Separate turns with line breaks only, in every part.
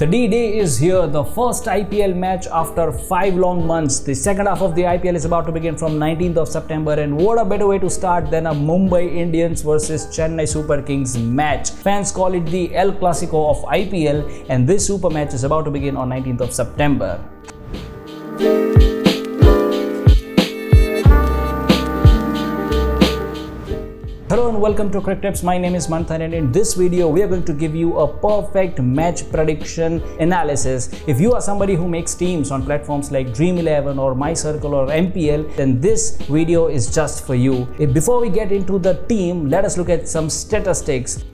The D-Day is here, the first IPL match after 5 long months. The second half of the IPL is about to begin from 19th of September, and what a better way to start than a Mumbai Indians versus Chennai Super Kings match. Fans call it the Elclassico of IPL, and this super match is about to begin on 19th of September. Hello and welcome to Cricket Tips. My name is Manthan, and in this video we are going to give you a perfect match prediction analysis. If you are somebody who makes teams on platforms like Dream 11 or My Circle or MPL, then this video is just for you. Before we get into the team, let us look at some statistics.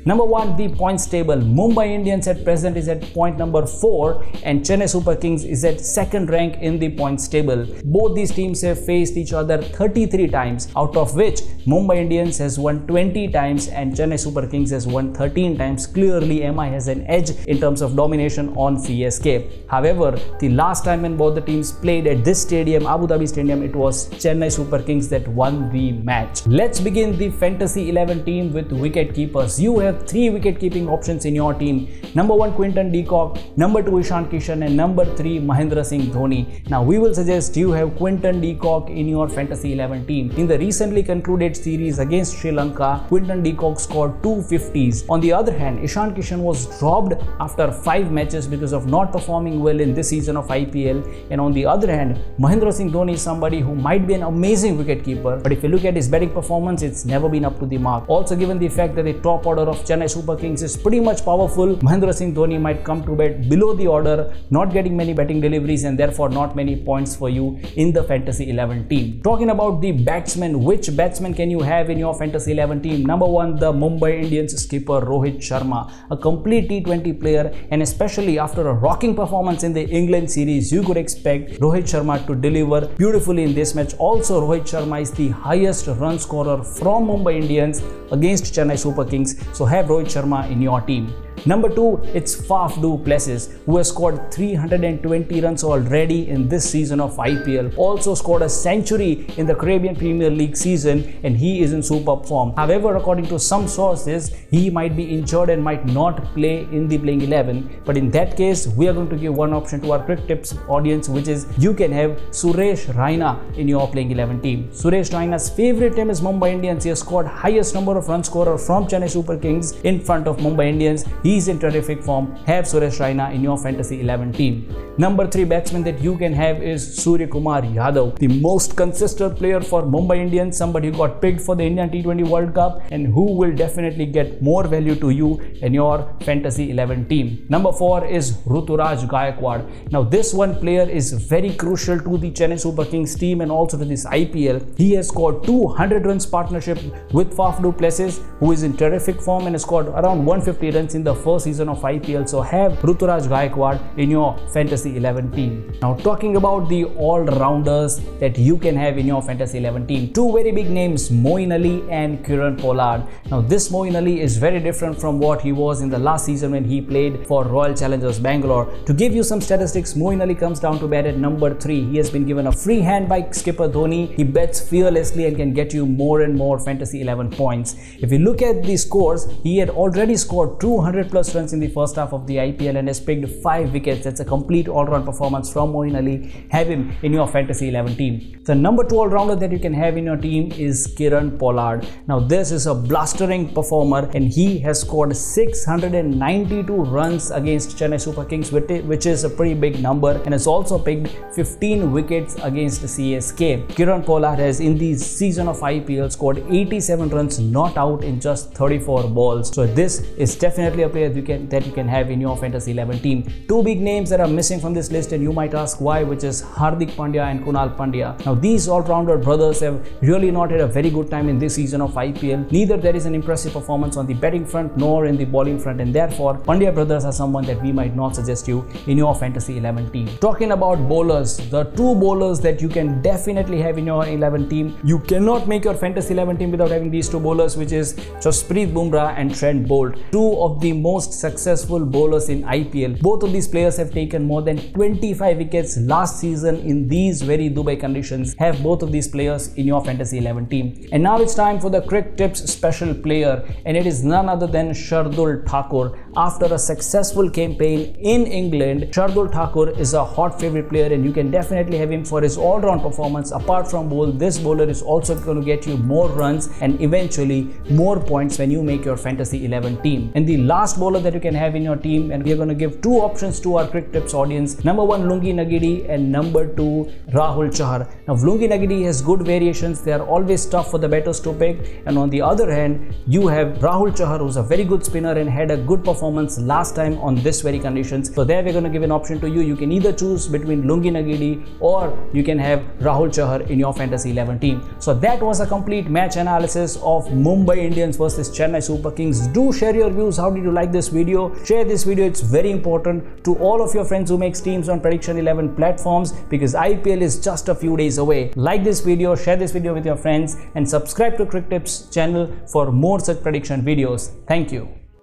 Number 1, the points table. Mumbai Indians at present is at point number 4 and Chennai Super Kings is at second rank in the points table. Both these teams have faced each other 33 times, out of which Mumbai Indians has won 20 times and Chennai Super Kings has won 13 times. Clearly, MI has an edge in terms of domination on CSK. However, the last time when both the teams played at this stadium, Abu Dhabi Stadium, it was Chennai Super Kings that won the match. Let's begin the Fantasy 11 team with wicket keepers. You have 3 wicket-keeping options in your team. Number 1, Quinton de Kock, number 2, Ishan Kishan, and number 3, Mahendra Singh Dhoni. Now, we will suggest you have Quinton de Kock in your Fantasy 11 team. In the recently concluded series against Sri Lanka, Quinton de Kock scored 2 50s. On the other hand, Ishan Kishan was dropped after 5 matches because of not performing well in this season of IPL. And on the other hand, Mahendra Singh Dhoni is somebody who might be an amazing wicket-keeper, but if you look at his batting performance, it's never been up to the mark. Also, given the fact that the top order of Chennai Super Kings is pretty much powerful, Mahendra Singh Dhoni might come to bat below the order, not getting many batting deliveries and therefore not many points for you in the Fantasy 11 team. Talking about the batsmen, which batsman can you have in your Fantasy 11 team? Number 1, the Mumbai Indians skipper Rohit Sharma, a complete T20 player, and especially after a rocking performance in the England series, you could expect Rohit Sharma to deliver beautifully in this match. Also, Rohit Sharma is the highest run scorer from Mumbai Indians against Chennai Super Kings, so have Rohit Sharma in your team. Number 2, it's Faf du Plessis, who has scored 320 runs already in this season of IPL. Also scored a century in the Caribbean Premier League season, and he is in superb form. However, according to some sources, he might be injured and might not play in the playing 11. But in that case, we are going to give one option to our Cricket Tips audience, which is you can have Suresh Raina in your playing 11 team. Suresh Raina's favorite team is Mumbai Indians. He has scored highest number of run scorer from Chennai Super Kings in front of Mumbai Indians. He is in terrific form. Have Suresh Raina in your Fantasy 11 team. Number 3 batsman that you can have is Surya Kumar Yadav, the most consistent player for Mumbai Indians, somebody who got picked for the Indian T20 World Cup and who will definitely get more value to you in your Fantasy 11 team. Number 4 is Ruturaj Gaikwad. Now, this one player is very crucial to the Chennai Super Kings team and also to this IPL. He has scored 200 runs partnership with Faf du Plessis, who is in terrific form and has scored around 150 runs in the first season of IPL. So have Ruturaj Gaikwad in your Fantasy 11 team. Now, talking about the all-rounders that you can have in your Fantasy 11 team, 2 very big names, Moeen Ali and Kieron Pollard. Now, this Moeen Ali is very different from what he was in the last season when he played for Royal Challengers Bangalore. To give you some statistics, Moeen Ali comes down to bat at number 3. He has been given a free hand by skipper Dhoni. He bats fearlessly and can get you more and more Fantasy 11 points. If you look at the scores, he had already scored 200 plus runs in the first half of the IPL and has picked 5 wickets. That's a complete all-round performance from Moeen Ali. Have him in your Fantasy 11 team. The number 2 all-rounder that you can have in your team is Kieron Pollard. Now, this is a blustering performer and he has scored 692 runs against Chennai Super Kings, which is a pretty big number, and has also picked 15 wickets against CSK. Kieron Pollard has in the season of IPL scored 87 runs not out in just 34 balls. So this is definitely a player that you can have in your Fantasy 11 team. 2 big names that are missing from this list, and you might ask why, which is Hardik Pandya and Kunal Pandya. Now, these all-rounder brothers have really not had a very good time in this season of IPL. Neither there is an impressive performance on the batting front nor in the bowling front, and therefore Pandya brothers are someone that we might not suggest you in your Fantasy 11 team. Talking about bowlers, the 2 bowlers that you can definitely have in your 11 team, you cannot make your Fantasy 11 team without having these 2 bowlers, which is Jasprit Bumrah and Trent Bolt, 2 of the most successful bowlers in IPL. Both of these players have taken more than 25 wickets last season in these very Dubai conditions. Have both of these players in your Fantasy 11 team. And now it's time for the Cricket Tips special player, and it is none other than Shardul Thakur. After a successful campaign in England, Shardul Thakur is a hot favorite player, and you can definitely have him for his all-round performance. Apart from bowl, this bowler is also going to get you more runs and eventually more points when you make your Fantasy 11 team. And the last bowler that you can have in your team, and we are going to give two options to our Cricket Tips audience. Number 1, Lungi Nagidi, and number 2, Rahul Chahar. Now, Lungi Nagidi has good variations. They are always tough for the batters to pick. And on the other hand, you have Rahul Chahar, who's a very good spinner and had a good performance last time on this very conditions. So there we're going to give an option to you. You can either choose between Lungi Nagidi or you can have Rahul Chahar in your Fantasy 11 team. So that was a complete match analysis of Mumbai Indians versus Chennai Super Kings. Do share your views. How did you like this video? Share this video. It's very important to all of your friends who make teams on Prediction 11 platforms, because IPL is just a few days away. Like this video, share this video with your friends, and subscribe to Cricket Tips channel for more such prediction videos. Thank you.